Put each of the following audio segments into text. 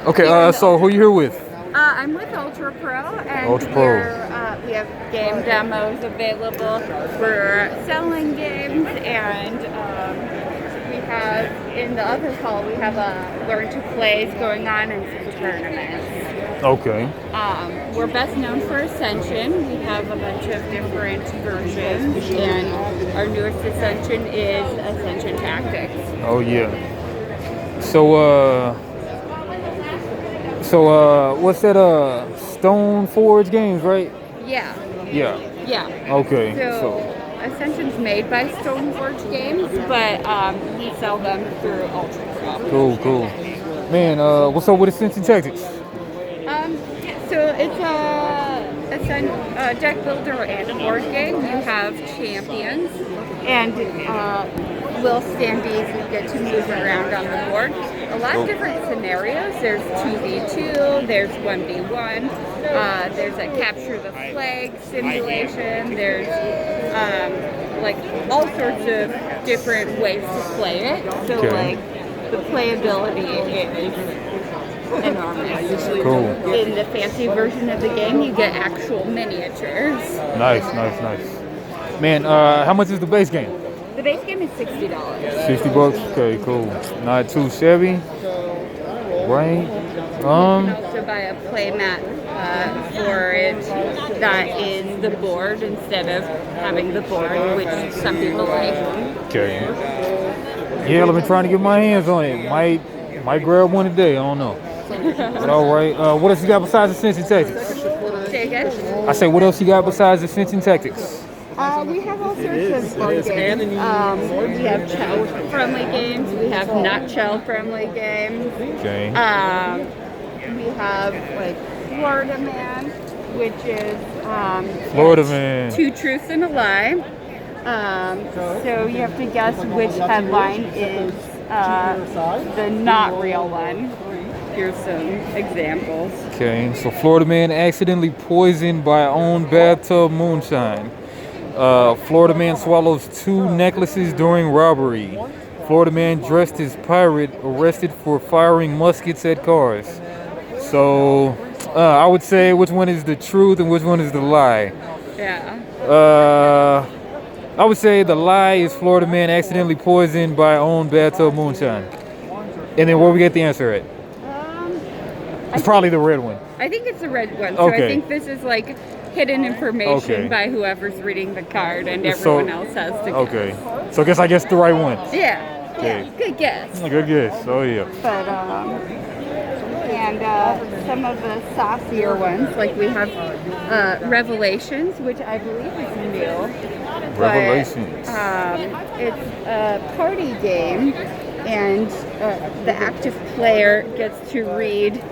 Okay, so who you here with? I'm with Ultra Pro, and Ultra Pro. we have game demos available. We're selling games, and we have in the other hall we have a learn to plays going on and some tournaments. Okay. We're best known for Ascension. We have a bunch of different versions, and our newest Ascension is Ascension Tactics. Oh yeah. So what's that? Stone Forge Games, right? Yeah. Yeah. Yeah. Okay. So Ascension's made by Stoneforge Games, but we sell them through Ultra Pro. Cool. Man, what's up with Ascension Tactics? So it's a deck builder and a board game. You have champions, and little standees you get to move around on the board. A lot of different scenarios. There's 2v2, there's 1v1, there's a capture the flag simulation, there's like all sorts of different ways to play it. So like the playability is enormous. Cool. In the fancy version of the game, you get actual miniatures. Nice. Man, how much is the base game? The base game is $60. $60. Okay, cool. Not too shabby. Right. You can also buy a play mat for it that is the board instead of having the board, which some people like. Okay. Yeah, I've been trying to get my hands on it. Might grab one today. I don't know. But all right. What else you got besides Ascension Tactics? Say again? I say, what else you got besides Ascension Tactics? We have all sorts of board games. We have child-friendly games. We have not child-friendly games. Okay. We have like Florida Man, which is Florida Man. 2 truths and a lie. So you have to guess which headline is the not real one. Here's some examples. Okay, so Florida Man accidentally poisoned by own bathtub moonshine. Florida Man swallows 2 necklaces during robbery. Florida Man dressed as pirate arrested for firing muskets at cars. So I would say which one is the truth and which one is the lie. Yeah. I would say the lie is Florida Man accidentally poisoned by own bathtub moonshine. And then where we get the answer at? It's probably the red one. I think it's the red one. So Okay. I think this is like hidden information by whoever's reading the card, and everyone else has to guess. Okay. So I guess the right one. Yeah. Okay. Yeah. Good guess. Good guess. Oh yeah. But some of the saucier ones, like we have Revelations, which I believe is new. Revelations. But, it's a party game, and the active player gets to read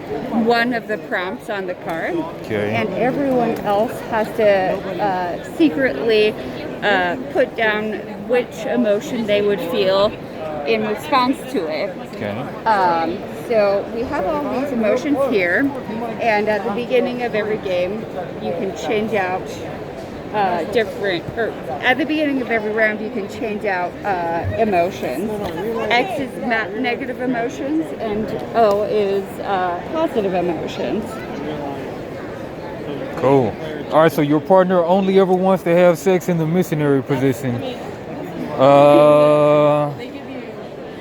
one of the prompts on the card, and everyone else has to secretly put down which emotion they would feel in response to it. So we have all these emotions here, and at the beginning of every game, you can change out at the beginning of every round, you can change out emotions. X is negative emotions, and O is positive emotions. Cool. All right, so your partner only ever wants to have sex in the missionary position.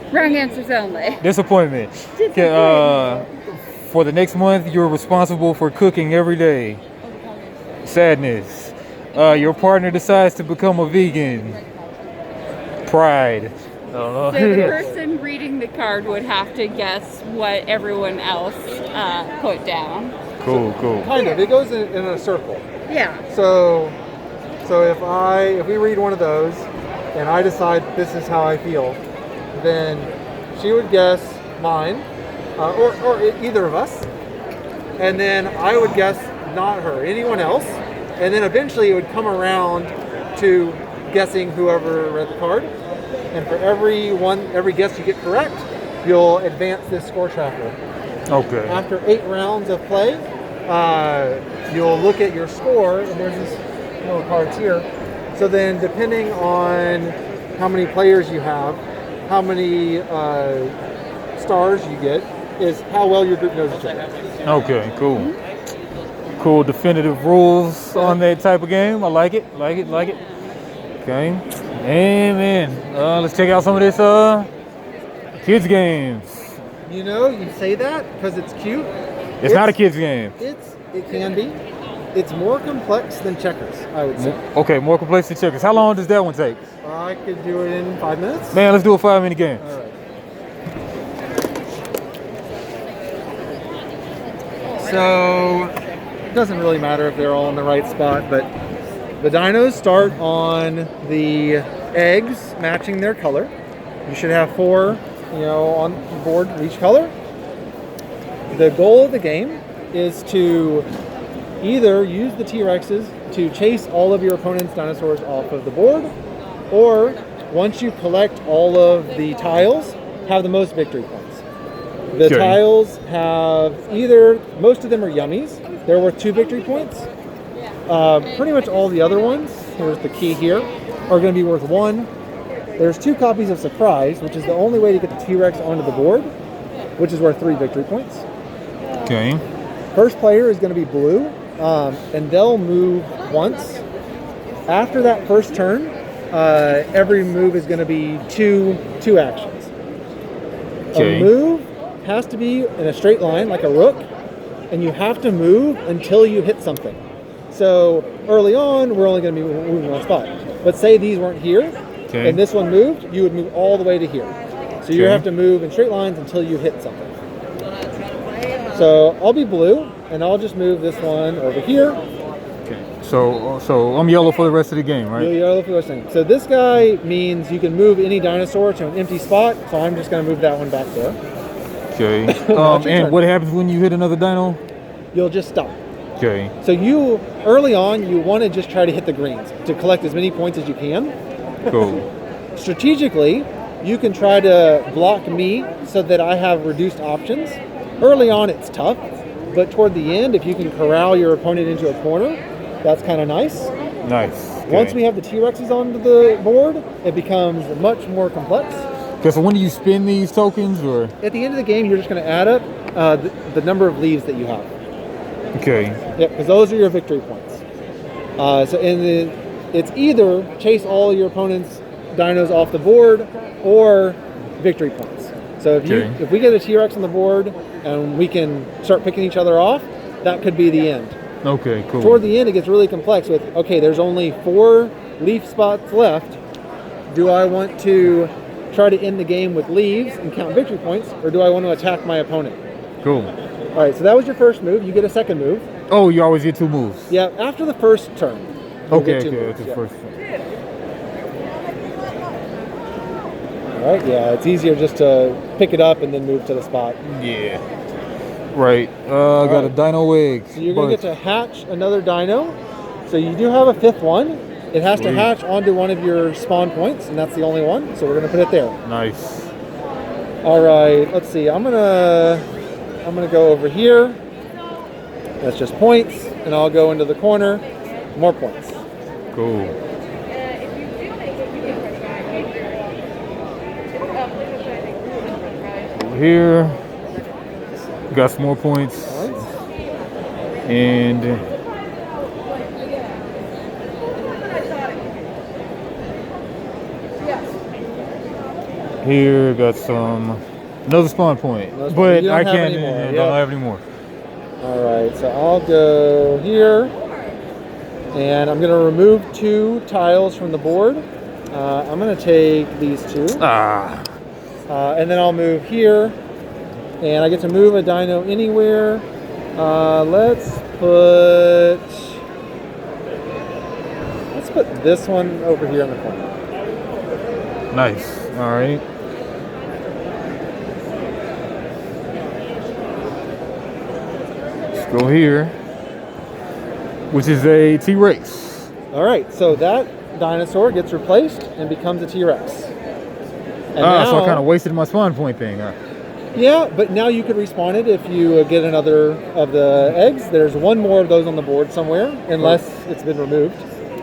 Wrong answers only. Disappointment. Okay, for the next month, you're responsible for cooking every day. Sadness. Your partner decides to become a vegan. Pride. I don't know. So the person reading the card would have to guess what everyone else put down. Cool. Kind of. It goes in a circle. Yeah. So if we read one of those, and I decide this is how I feel, then she would guess mine, or either of us, and then I would guess not her, anyone else, and then eventually it would come around to guessing whoever read the card, and for every guess you get correct, you'll advance this score tracker. Okay. After 8 rounds of play, you'll look at your score, and there's these little cards here. So then, depending on how many players you have, how many stars you get, is how well your group knows each other. Okay, cool. Cool definitive rules on that type of game. I like it. Okay. And man, let's check out some of this kids games. You know, you say that because it's cute. It's not a kids game. It can be. It's more complex than checkers, I would say. Okay, more complex than checkers. How long does that one take? I could do it in 5 minutes. Man, let's do a 5-minute game. All right. So it doesn't really matter if they're all in the right spot, but the dinos start on the eggs matching their color. You should have 4, on the board of each color. The goal of the game is to either use the T-Rexes to chase all of your opponent's dinosaurs off of the board, or once you collect all of the tiles, have the most victory points. The tiles have most of them are yummies. They're worth 2 victory points. Pretty much all the other ones, here's the key here, are going to be worth 1. There's 2 copies of Surprise, which is the only way to get the T-Rex onto the board, which is worth 3 victory points. Okay. First player is going to be blue, and they'll move once. After that first turn, every move is going to be two actions. Okay. A move has to be in a straight line, like a rook, and you have to move until you hit something. So early on, we're only going to be moving one spot. But say these weren't here, and this one moved, you would move all the way to here. So you have to move in straight lines until you hit something. So I'll be blue, and I'll just move this one over here. Okay. So I'm yellow for the rest of the game, right? You're yellow for the rest of the game. So this guy means you can move any dinosaur to an empty spot. So I'm just going to move that one back there. Okay. And what happens when you hit another dino? You'll just stop. Okay. So early on, you want to just try to hit the greens to collect as many points as you can. Cool. Strategically, you can try to block me so that I have reduced options. Early on, it's tough, but toward the end, if you can corral your opponent into a corner, that's kind of nice. Nice. Okay. Once we have the T-Rexes onto the board, it becomes much more complex. Okay, so when do you spin these tokens, or? At the end of the game, you're just going to add up the number of leaves that you have. Okay. Yep, because those are your victory points. It's either chase all your opponent's dinos off the board or victory points. So if we get a T-Rex on the board and we can start picking each other off, that could be the end. Okay, cool. Toward the end, it gets really complex with, okay, there's only 4 leaf spots left. Do I want to try to end the game with leaves and count victory points, or do I want to attack my opponent? Cool. All right, so that was your first move. You get a second move. Oh, you always get 2 moves. Yeah, after the first turn. Okay, moves, that's the first turn. All right, yeah, it's easier just to pick it up and then move to the spot. Yeah. Right. I got a dino egg. So you're going to get to hatch another dino. So you do have a 5th one. It has to hatch onto one of your spawn points, and that's the only one. So we're going to put it there. Nice. All right, let's see. I'm gonna go over here. That's just points, and I'll go into the corner. More points. Cool. Over here, got some more points, and here got another spawn point, but I can't. I don't have any more. All right, so I'll go here, and I'm gonna remove 2 tiles from the board. I'm gonna take these 2. And then I'll move here, and I get to move a dino anywhere. Let's put this one over here in the corner. Nice. All right. Let's go here, which is a T-Rex. All right, so that dinosaur gets replaced and becomes a T-Rex. So I kind of wasted my spawn point thing. Yeah, but now you could respawn it if you get another of the eggs. There's 1 more of those on the board somewhere, unless it's been removed.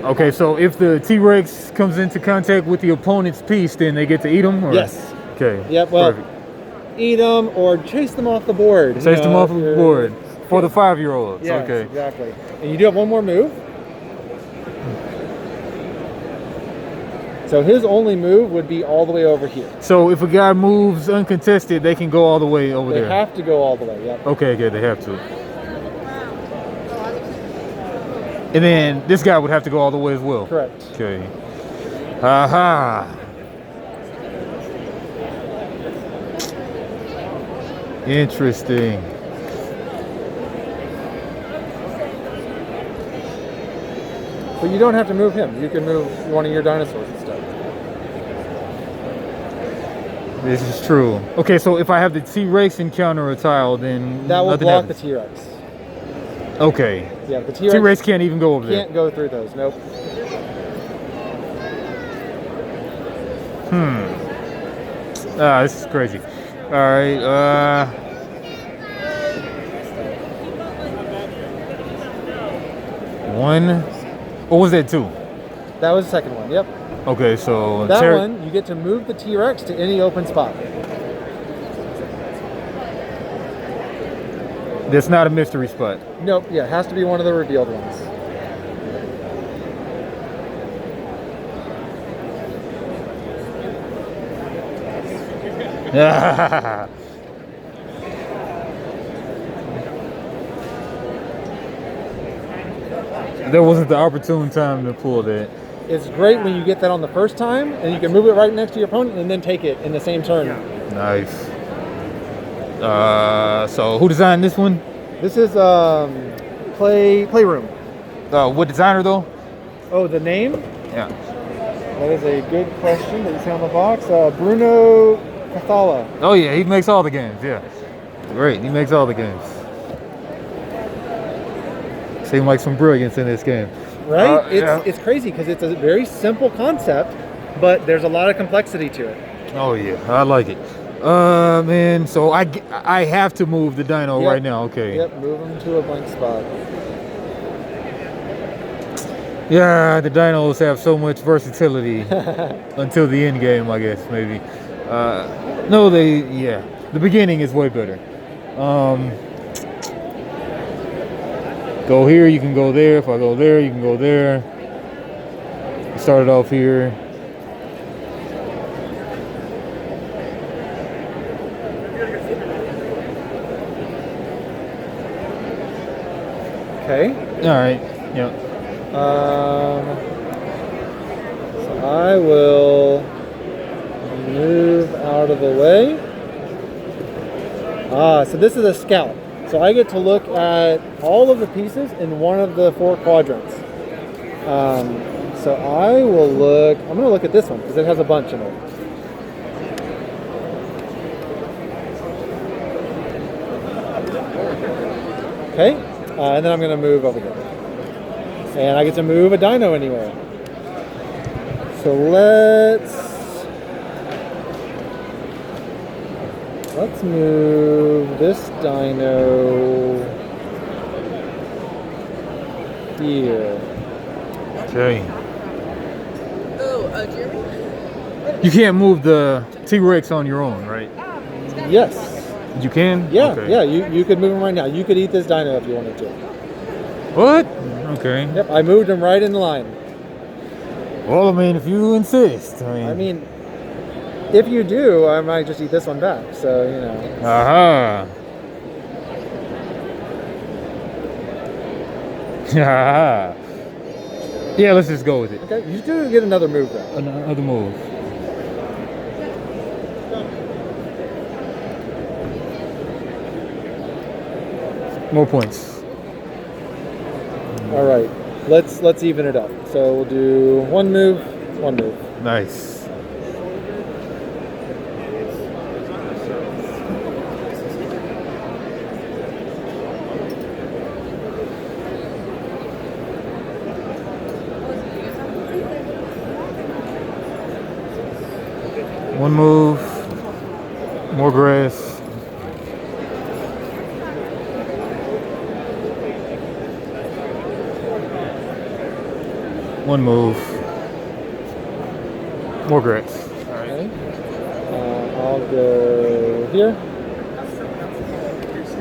Okay, so if the T-Rex comes into contact with the opponent's piece, then they get to eat them? Or? Yes. Okay. Yeah, well, perfect. eat them, or chase them off the board. Chase them off the board for the 5-year-olds. Yes, Okay. exactly. And you do have one more move. So his only move would be all the way over here. So if a guy moves uncontested, they can go all the way over They there. have to go all the way. Yep. Okay, good. They have to. And then this guy would have to go all the way as well. Correct. Okay. Aha. Interesting. But you don't have to move him. You can move one of your dinosaurs instead. This is true. Okay, so if I have the T-Rex encounter a tile, then That will nothing block the happens. T-Rex. Okay. Yeah, the T-Rex can't even go over there. can't go through those. Nope. Ah, this is crazy. All right. One. What was that? Two. That was the second one. Yep. Okay, so That one, you get to move the T-Rex to any open spot. That's not a mystery spot. Nope. Yeah, it has to be one of the revealed ones. There wasn't the opportune time to pull that. It's great when you get that on the first time, and you can move it right next to your opponent, and then take it in the same turn. Nice. So who designed this one? This is Playroom. What designer though? Oh, the name? Yeah. That is a good question that you see on the box. Bruno Cathala. Oh yeah, he makes all the games. Yeah. Great. He makes all the games. Seems like some brilliance in this game. Right? Yeah. It's crazy because it's a very simple concept, but there's a lot of complexity to it. Oh yeah, I like it. Man, so I have to move the dino Yep. right now. Okay. Yep, move them to a blank spot. Yeah, the dinos have so much versatility until the end game, I guess maybe. No, the beginning is way better. Go here, you can go there. If I go there, you can go there. Start it off here. Okay. All right. Yeah. So I will move out of the way. So this is a scout. So I get to look at all of the pieces in one of the 4 quadrants. So I will look, I'm going to look at this one because it has a bunch in it. Okay, and then I'm going to move over here. And I get to move a dino anywhere. So let's move this dino here. Okay. You can't move the T-Rex on your own, right? Yes. You can? Yeah, Okay. yeah, you could move him right now. You could eat this dino if you wanted to. What? Okay. Yep, I moved him right in line. Well, I mean, if you insist. I mean, if you do, I might just eat this one back. So, you know. Aha. Aha. Yeah, let's just go with it. Okay, you do get another move though. Another move. More points. All right, let's even it up. So we'll do one move, one move. Nice. One move, more grass. One move, more grass. Okay. I'll go here.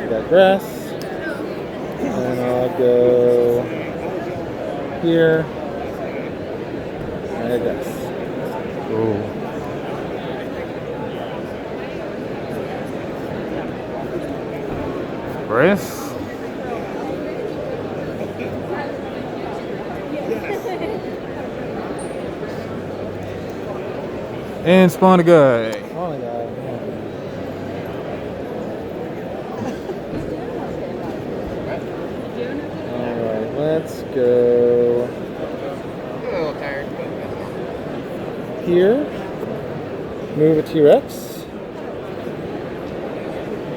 Got grass. And I'll go here. And grass. Cool. Grass. And spawn a guy. Oh my god. Alright, let's go here. Move a T-Rex.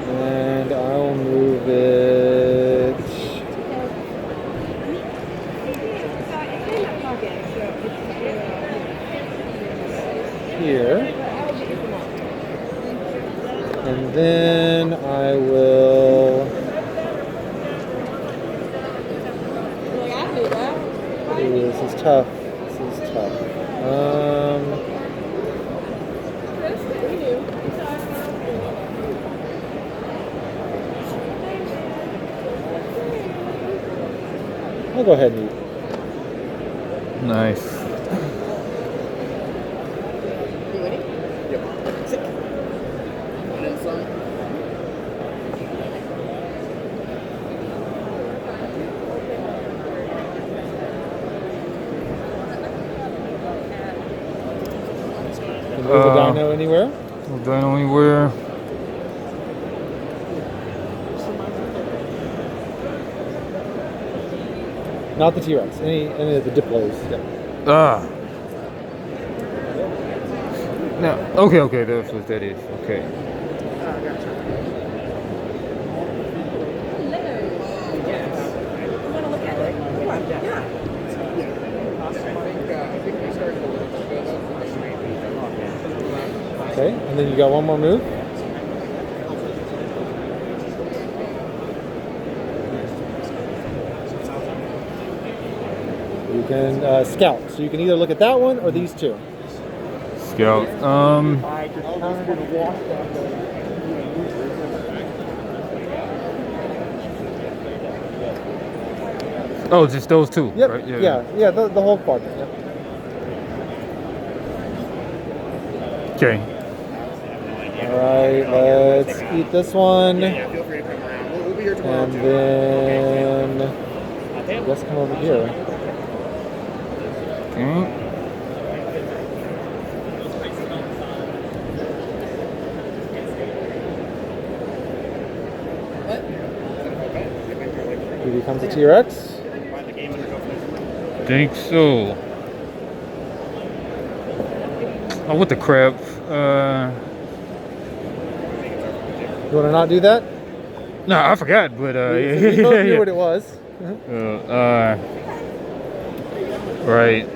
And I'll move it here. And then I will ooh, this is tough. This is tough. I'll go ahead and eat. Nice. Move the Dino anywhere? No Dino anywhere. Not the T-Rex. Any of the Diplos. Yeah. Now, okay, that's what that is. Okay. Okay, and then you got one more move. You can scout. So you can either look at that one or these two. Scout. Oh, just those two. Yep. Right? Yeah. The whole quadrant. Yep. Okay. All right. Let's eat this one, and then I guess come over here. Okay. He becomes a T-Rex. Think so. Oh, what the crap? You want to not do that? No, I forgot, but You both knew what it was. Right.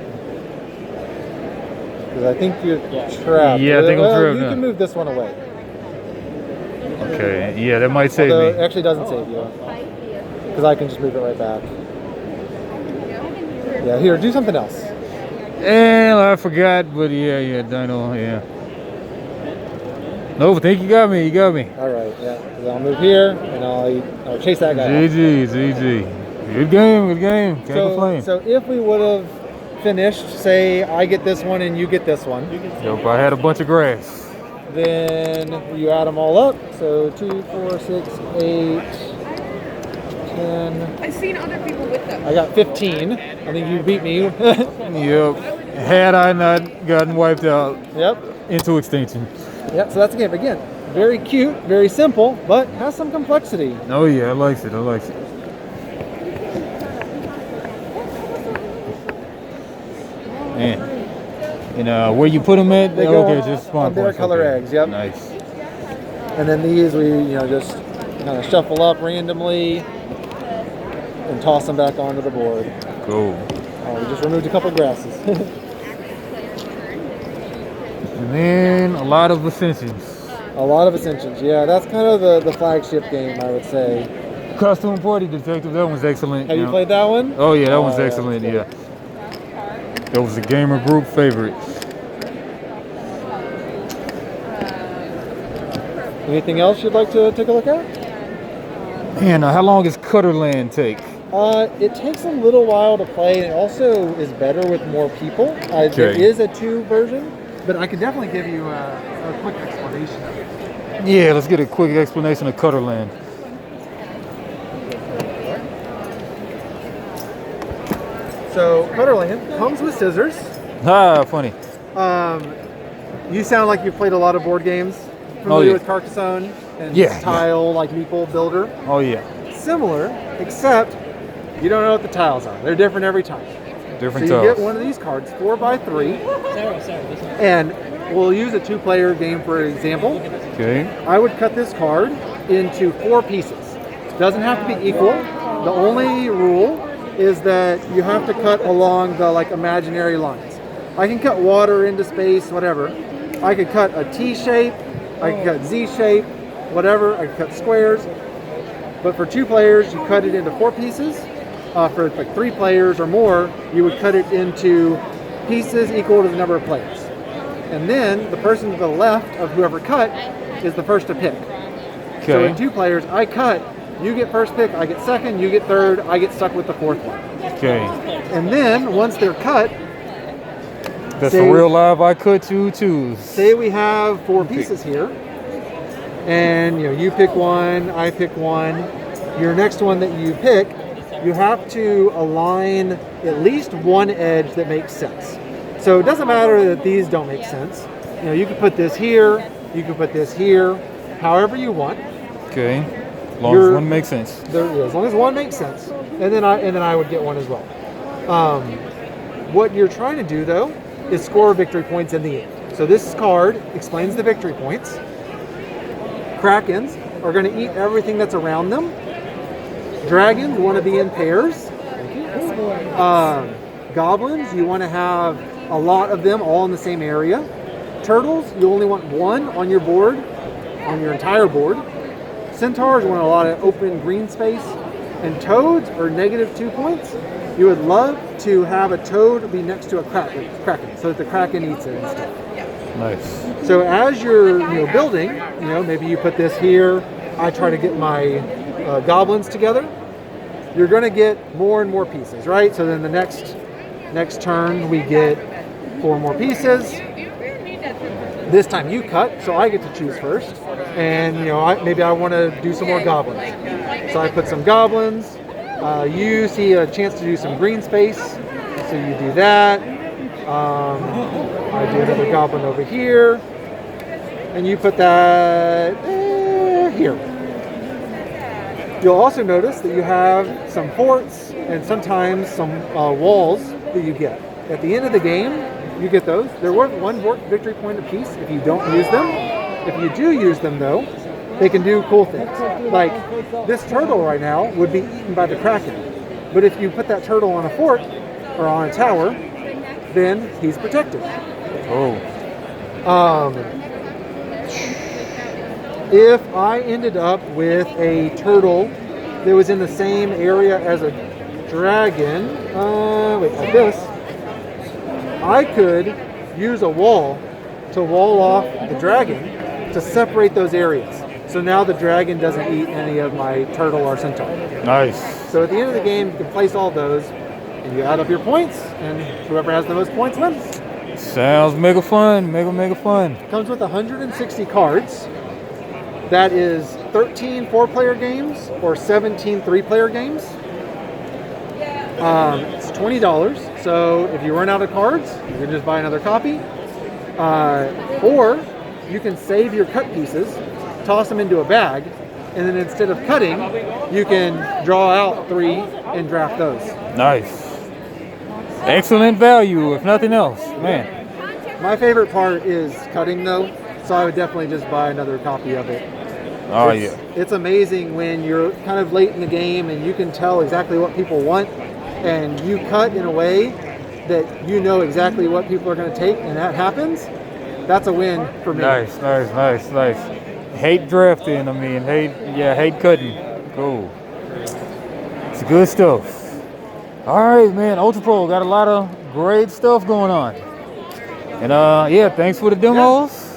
Because I think you're trapped. Yeah, I think I'm trapped You now. can move this one away. Okay. Yeah, that might save Although it me. actually doesn't save you. Because I can just move it right back. Yeah, here, do something else. And I forgot, but yeah, Dino, yeah. No, but think you got me. All right, yeah. 'Cause I'll move here and I'll chase that guy. GG. Good game. Can't complain. So if we would have finished, say I get this one and you get this one, If I had a bunch of grass. then you add them all up. So 2, 4, 6, 8, 10. I've seen other people with them. I got 15. I think you beat me. Yep. Had I not gotten wiped out Yep. into extinction. Yep. So that's the game. Again, very cute, very simple, but has some complexity. Oh yeah, I likes it. Man. And where you put them at? They go Okay, just spawn on their points. color Okay. eggs. Yep. Nice. And then these we just kind of shuffle up randomly and toss them back onto the board. Cool. Oh, we just removed a couple grasses. And then a lot of ascensions. A lot of Ascensions. Yeah, that's kind of the flagship game, I would say. Costume Party Detective, that one's excellent. Have you played that one? Oh yeah, that one's yeah, excellent, that's yeah. That was a gamer group favorite. Anything else you'd like to take a look at? And how long does CutterLand take? It takes a little while to play, and it also is better with more people. There is a 2 version, but I can definitely give you a quick explanation of it. Yeah, let's get a quick explanation of CutterLand. So CutterLand comes with scissors. Ah, funny. You sound like you've played a lot of board games. Familiar with Carcassone and tile like meeple builder. Oh yeah. Similar, except you don't know what the tiles are. They're different every time. Different so you tiles. get one of these cards, 4x3, and we'll use a 2-player game for example. Okay. I would cut this card into 4 pieces. Doesn't have to be equal. The only rule is that you have to cut along the like imaginary lines. I can cut water into space, whatever. I could cut a T shape, I could cut Z shape, whatever. I could cut squares. But for 2 players, you cut it into 4 pieces. For like 3 players or more, you would cut it into pieces equal to the number of players. And then the person to the left of whoever cut is the first to pick. Okay. So in 2 players, I cut, you get first pick, I get second, you get third, I get stuck with the 4th one. Okay. And then once they're cut, that's a real live I cut you choose. Say we have 4 pieces here, and you pick one, I pick one. Your next one that you pick, you have to align at least one edge that makes sense. So it doesn't matter that these don't make sense. You can put this here, you can put this here, however you want. Okay. As long as one makes sense. As long as one makes sense, and then I would get one as well. What you're trying to do though is score victory points in the end. So this card explains the victory points. Krakens are going to eat everything that's around them. Dragons want to be in pairs. Goblins, you want to have a lot of them all in the same area. Turtles, you only want one on your board, on your entire board. Centaurs want a lot of open green space. And toads are -2 points. You would love to have a toad be next to a kraken so that the kraken eats it instead. Nice. So as you're building, maybe you put this here. I try to get my goblins together. You're going to get more and more pieces, right? So then the next turn we get 4 more pieces. This time you cut, so I get to choose first. And maybe I want to do some more goblins. So I put some goblins. You see a chance to do some green space, so you do that. I do another goblin over here, and you put that here. You'll also notice that you have some forts and sometimes some walls that you get. At the end of the game, you get those. They're worth 1 victory point apiece if you don't use them. If you do use them though, they can do cool things. Like this turtle right now would be eaten by the kraken. But if you put that turtle on a fort or on a tower, then he's protected. Oh. If I ended up with a turtle that was in the same area as a dragon, like this, I could use a wall to wall off the dragon to separate those areas. So now the dragon doesn't eat any of my turtle or centaur. Nice. So at the end of the game, you can place all those, and you add up your points, and whoever has the most points wins. Sounds mega fun, mega fun. Comes with 160 cards. That is 13 4-player games or 17 3-player games. It's $20. So if you run out of cards, you can just buy another copy. Or you can save your cut pieces, toss them into a bag, and then instead of cutting, you can draw out 3 and draft those. Nice. Excellent value, if nothing else, man. My favorite part is cutting though, so I would definitely just buy another copy of it. Oh, It's amazing when you're kind of late in the game and you can tell exactly what people want, and you cut in a way that you know exactly what people are going to take, and that happens. That's a win for me. Nice. Hate drafting, hate cutting. Cool. It's good stuff. All right, man. Ultra Pro got a lot of great stuff going on. And thanks for the demos.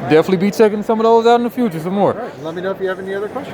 Definitely be checking some of those out in the future some more. All right. Let me know if you have any other questions.